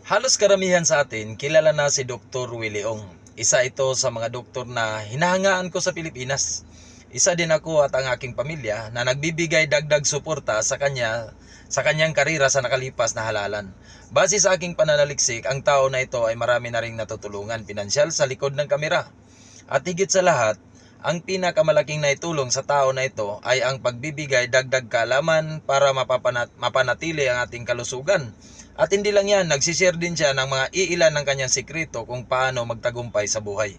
Halos karamihan sa atin, kilala na si Dr. Willie Ong. Isa ito sa mga doktor na hinahangaan ko sa Pilipinas. Isa din ako at ang aking pamilya na nagbibigay dagdag suporta sa kanyang karera sa nakalipas na halalan. Base sa aking pananaliksik, ang tao na ito ay marami na ring natutulungan pinansyal sa likod ng kamera. At higit sa lahat, ang pinakamalaking naitulong sa tao na ito ay ang pagbibigay dagdag kaalaman para mapanatili ang ating kalusugan. At hindi lang yan, nagsishare din siya ng mga iilan ng kanyang sikreto kung paano magtagumpay sa buhay.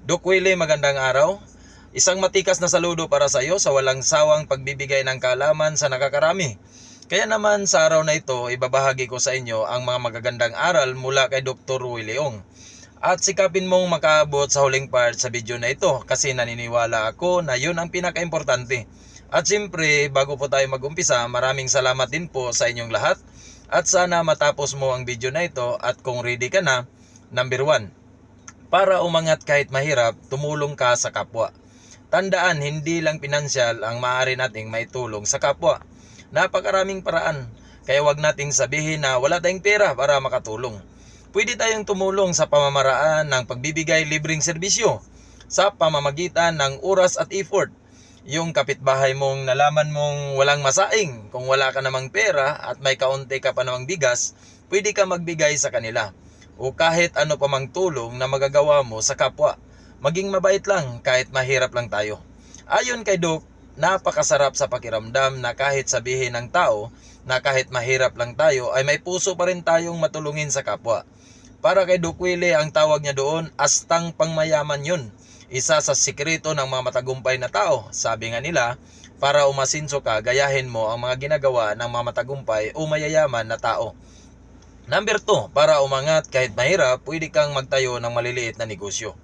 Doc Willie, magandang araw. Isang matikas na saludo para sa iyo sa walang sawang pagbibigay ng kaalaman sa nakakarami. Kaya naman sa araw na ito, ibabahagi ko sa inyo ang mga magagandang aral mula kay Dr. Willie Ong. At sikapin mong makaabot sa huling part sa video na ito kasi naniniwala ako na yun ang pinaka-importante. At siyempre, bago po tayo mag-umpisa, maraming salamat din po sa inyong lahat. At sana matapos mo ang video na ito at kung ready ka na, number 1. Para umangat kahit mahirap, tumulong ka sa kapwa. Tandaan, hindi lang pinansyal ang maaari nating maitulong sa kapwa. Napakaraming paraan, kaya wag nating sabihin na wala tayong pera para makatulong. Pwede tayong tumulong sa pamamaraan ng pagbibigay libreng serbisyo, sa pamamagitan ng oras at effort. Yung kapitbahay mong nalaman mong walang masaing, kung wala ka namang pera at may kaunti ka pa namang bigas, pwede ka magbigay sa kanila. O kahit ano pa mang tulong na magagawa mo sa kapwa. Maging mabait lang kahit mahirap lang tayo. Ayon kay Doc, napakasarap sa pakiramdam na kahit sabihin ng tao na kahit mahirap lang tayo ay may puso pa rin tayong matulungin sa kapwa. Para kay Doc Willie, ang tawag niya doon, astang pangmayaman yun. Isa sa sikreto ng mga matagumpay na tao. Sabi nga nila, para umasinso ka, gayahin mo ang mga ginagawa ng mga matagumpay o mayayaman na tao. Number 2, para umangat kahit mahirap, pwede kang magtayo ng maliliit na negosyo.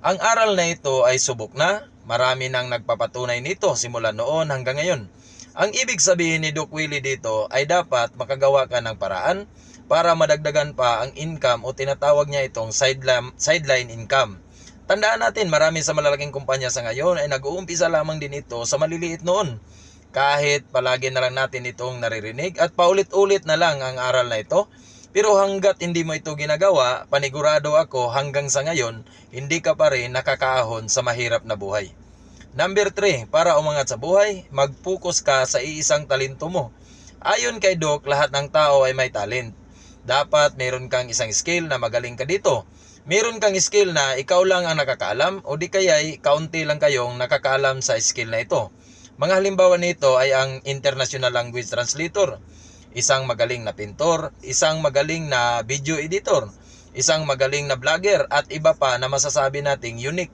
Ang aral na ito ay subok na. Marami nang nagpapatunay nito simula noon hanggang ngayon. Ang ibig sabihin ni Doc Willie dito ay dapat makagawa ka ng paraan para madagdagan pa ang income o tinatawag niya itong sideline income. Tandaan natin, marami sa malalaking kumpanya sa ngayon ay nag-uumpisa lamang din ito sa maliliit noon. Kahit palagi na lang natin itong naririnig at paulit-ulit na lang ang aral na ito. Pero hanggat hindi mo ito ginagawa, panigurado ako hanggang sa ngayon, hindi ka pa rin nakakaahon sa mahirap na buhay. Number 3, para umangat sa buhay, mag-focus ka sa iisang talento mo. Ayon kay Doc, lahat ng tao ay may talent. Dapat meron kang isang skill na magaling ka dito. Meron kang skill na ikaw lang ang nakakaalam o di kaya'y kaunti lang kayong nakakaalam sa skill na ito. Mga halimbawa nito ay ang International Language Translator, isang magaling na pintor, isang magaling na video editor, isang magaling na vlogger at iba pa na masasabi nating unique.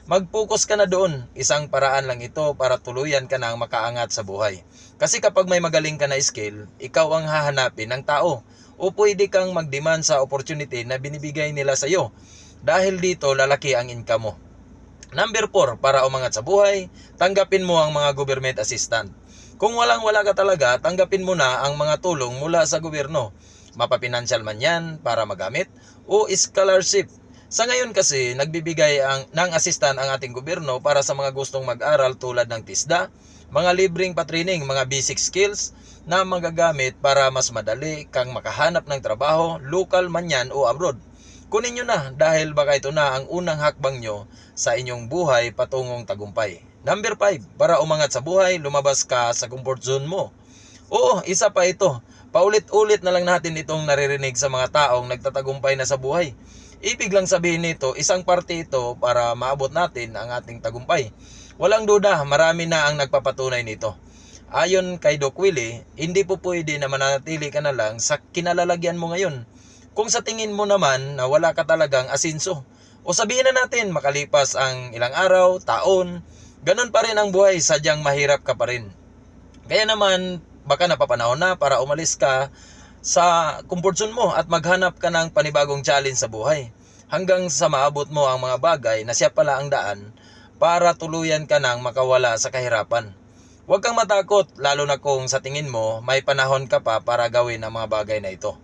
Mag-focus ka na doon. Isang paraan lang ito para tuluyan ka nang makaangat sa buhay. Kasi kapag may magaling ka na skill, ikaw ang hahanapin ng tao. O pwede kang mag-demand sa opportunity na binibigay nila sa iyo. Dahil dito, lalaki ang income mo. Number 4, para umangat sa buhay, tanggapin mo ang mga government assistant. Kung walang-wala ka talaga, tanggapin mo na ang mga tulong mula sa gobyerno. Mapapinansyal man yan para magamit o scholarship. Sa ngayon kasi, nagbibigay ng assistant ang ating gobyerno para sa mga gustong mag-aral tulad ng TISDA, mga libreng patraining, mga basic skills na magagamit para mas madali kang makahanap ng trabaho, local man yan o abroad. Kunin nyo na dahil baka ito na ang unang hakbang nyo sa inyong buhay patungong tagumpay. Number 5, para umangat sa buhay, lumabas ka sa comfort zone mo. Oo, isa pa ito. Paulit-ulit na lang natin itong naririnig sa mga taong nagtatagumpay na sa buhay. Ibig lang sabihin nito, isang parte ito para maabot natin ang ating tagumpay. Walang duda, marami na ang nagpapatunay nito. Ayon kay Doc Willie, hindi po pwede na mananatili ka na lang sa kinalalagyan mo ngayon. Kung sa tingin mo naman na wala ka talagang asinso, o sabihin na natin makalipas ang ilang araw, taon, ganun pa rin ang buhay, sadyang mahirap ka pa rin. Kaya naman, baka napapanahon na para umalis ka sa comfort zone mo at maghanap ka ng panibagong challenge sa buhay. Hanggang sa maabot mo ang mga bagay na siya pala ang daan para tuluyan ka nang makawala sa kahirapan. Huwag kang matakot, lalo na kung sa tingin mo may panahon ka pa para gawin ang mga bagay na ito.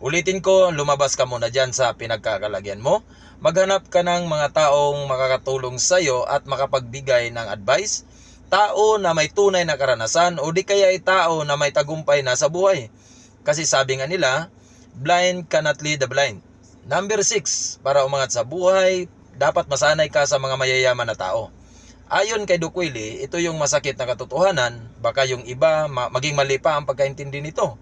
Ulitin ko, lumabas ka muna dyan sa pinagkakalagyan mo. Maghanap ka ng mga taong makakatulong sa iyo at makapagbigay ng advice. Tao na may tunay na karanasan o di kaya ay tao na may tagumpay na sa buhay. Kasi sabi nga nila, blind cannot lead the blind. Number 6, para umangat sa buhay, dapat masanay ka sa mga mayayaman na tao. Ayon kay Doc Willie, ito yung masakit na katotohanan, baka yung iba maging mali pa ang pagkaintindi nito.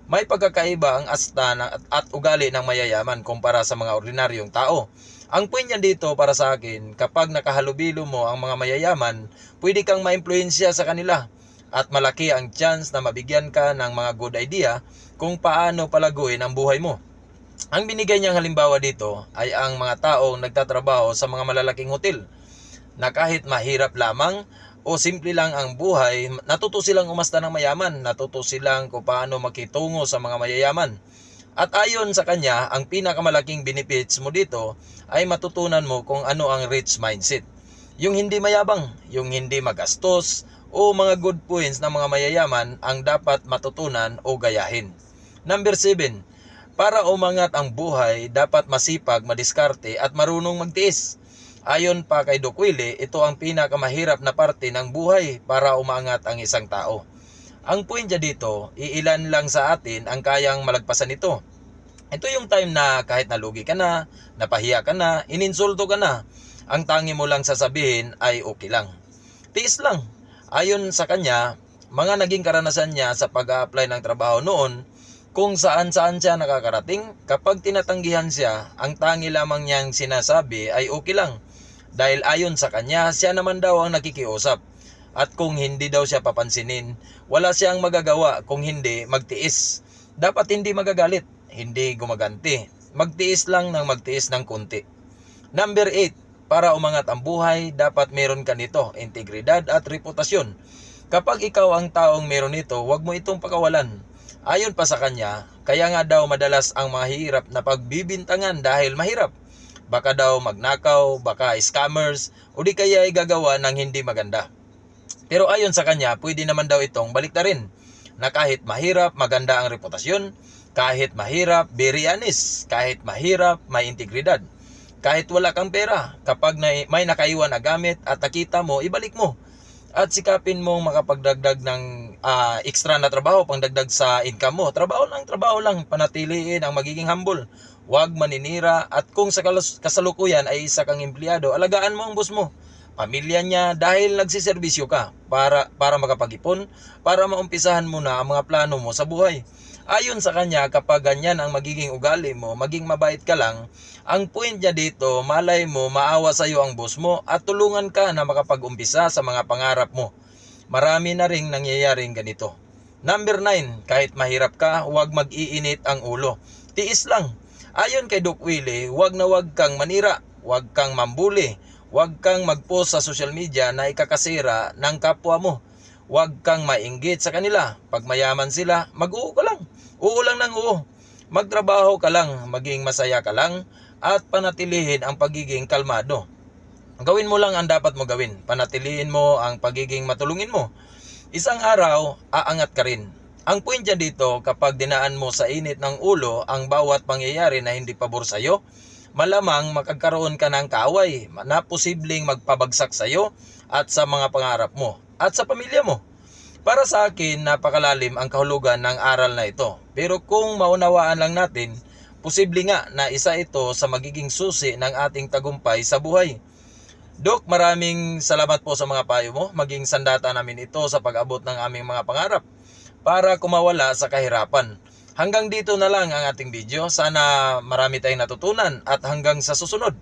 May pagkakaiba ang asta at ugali ng mayayaman kumpara sa mga ordinaryong tao. Ang point niyan dito para sa akin, kapag nakahalubilo mo ang mga mayayaman, pwede kang maimpluwensya sa kanila at malaki ang chance na mabigyan ka ng mga good idea kung paano palaguin ang buhay mo. Ang binigay niyang halimbawa dito ay ang mga taong nagtatrabaho sa mga malalaking hotel na kahit mahirap lamang o simple lang ang buhay, natuto silang umasta ng mayaman, natuto silang kung paano makitungo sa mga mayayaman. At ayon sa kanya, ang pinakamalaking benefits mo dito ay matutunan mo kung ano ang rich mindset. Yung hindi mayabang, yung hindi magastos, o mga good points ng mga mayayaman ang dapat matutunan o gayahin. Number 7, para umangat ang buhay, dapat masipag, madiskarte at marunong magtiis. Ayon pa kay Doc Willie, ito ang pinakamahirap na parte ng buhay para umangat ang isang tao. Ang point niya dito, iilan lang sa atin ang kayang malagpasan ito. Ito yung time na kahit nalugi ka na, napahiya ka na, ininsulto ka na, ang tangi mo lang sasabihin ay okay lang. Tiis lang. Ayon sa kanya, mga naging karanasan niya sa pag-a-apply ng trabaho noon, kung saan-saan siya nakakarating, kapag tinatanggihan siya, ang tangi lamang niyang sinasabi ay okay lang. Dahil ayon sa kanya, siya naman daw ang nakikiusap. At kung hindi daw siya papansinin, wala siyang magagawa kung hindi magtiis. Dapat hindi magagalit, hindi gumaganti. Magtiis lang ng magtiis ng kunti. Number 8, para umangat ang buhay, dapat meron ka nito, integridad at reputasyon. Kapag ikaw ang taong meron nito, huwag mo itong pakawalan. Ayon pa sa kanya, kaya nga daw madalas ang mahirap na pagbibintangan dahil mahirap. Baka daw magnakaw, baka scammers, o di kaya ay gagawa ng hindi maganda. Pero ayon sa kanya, pwede naman daw itong baliktarin, na kahit mahirap, maganda ang reputasyon, kahit mahirap, very honest, kahit mahirap, may integridad. Kahit wala kang pera, kapag may nakaiwan na gamit at nakita mo, ibalik mo. At sikapin mong makapagdagdag ng extra na trabaho, pangdagdag sa income mo. Trabaho lang, panatiliin ang magiging humble. Huwag maninira, at kung sa kasalukuyan ay isa kang empleyado, alagaan mo ang boss mo, pamilya niya, dahil nagsiservisyo ka para makapag-ipon, para maumpisahan mo na ang mga plano mo sa buhay. Ayon sa kanya, kapag ganyan ang magiging ugali mo, maging mabait ka lang, ang point niya dito, malay mo, maawa sa iyo ang boss mo at tulungan ka na makapag-umpisa sa mga pangarap mo. Marami na ring nangyayaring ganito. Number 9, kahit mahirap ka, huwag mag-iinit ang ulo. Tiis lang. Ayon kay Doc Willie, huwag kang manira, huwag kang mambuli, huwag kang mag-post sa social media na ikakasira ng kapwa mo. Huwag kang mainggit sa kanila. Pag mayaman sila, mag-oo ka lang. Oo lang ng oo. Magtrabaho ka lang, maging masaya ka lang, at panatilihin ang pagiging kalmado. Gawin mo lang ang dapat mo gawin. Panatilihin mo ang pagiging matulungin mo. Isang araw, aangat ka rin. Ang point dyan dito, kapag dinaan mo sa init ng ulo ang bawat pangyayari na hindi pabor sa'yo, malamang makagkaroon ka ng kaaway na posibleng magpabagsak sa'yo at sa mga pangarap mo at sa pamilya mo. Para sa akin, napakalalim ang kahulugan ng aral na ito. Pero kung maunawaan lang natin, posible nga na isa ito sa magiging susi ng ating tagumpay sa buhay. Doc, maraming salamat po sa mga payo mo. Maging sandata namin ito sa pag-abot ng aming mga pangarap para kumawala sa kahirapan. Hanggang dito na lang ang ating video. Sana marami tayong natutunan at hanggang sa susunod.